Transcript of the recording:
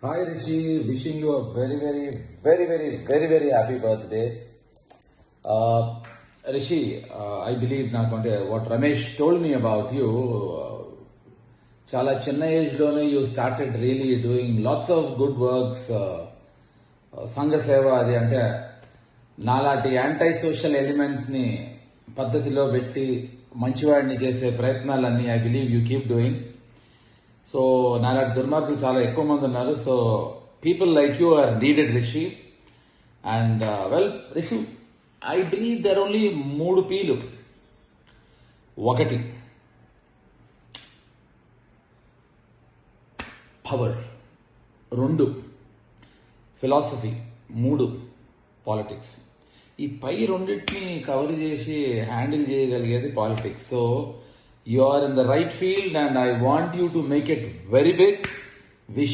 Hi Rishi, wishing you a very happy birthday. Rishi, I believe nakonte what Ramesh told me about you. Chala చిన్న age లోనే you started really doing lots of good works. సంఘ సేవ అది అంటే నాలాంటి anti social elements ని పద్ధతిలో పెట్టి మంచివాడిని చేసే ప్రయత్నాలన్నీ I believe you keep doing. So నాలాంటి దుర్మార్గులు చాలా ఎక్కువ మంది ఉన్నారు. So people like you are needed Rishi. And well Rishi, I believe there only 3 పీలు. 1 పవర్, 2 ఫిలాసఫీ, 3 పాలిటిక్స్. ఈ పై రెండింటిని కవర్ చేసి హ్యాండిల్ చేయగలిగేది politics. So you are in the right field and I want you to make it very big. Wish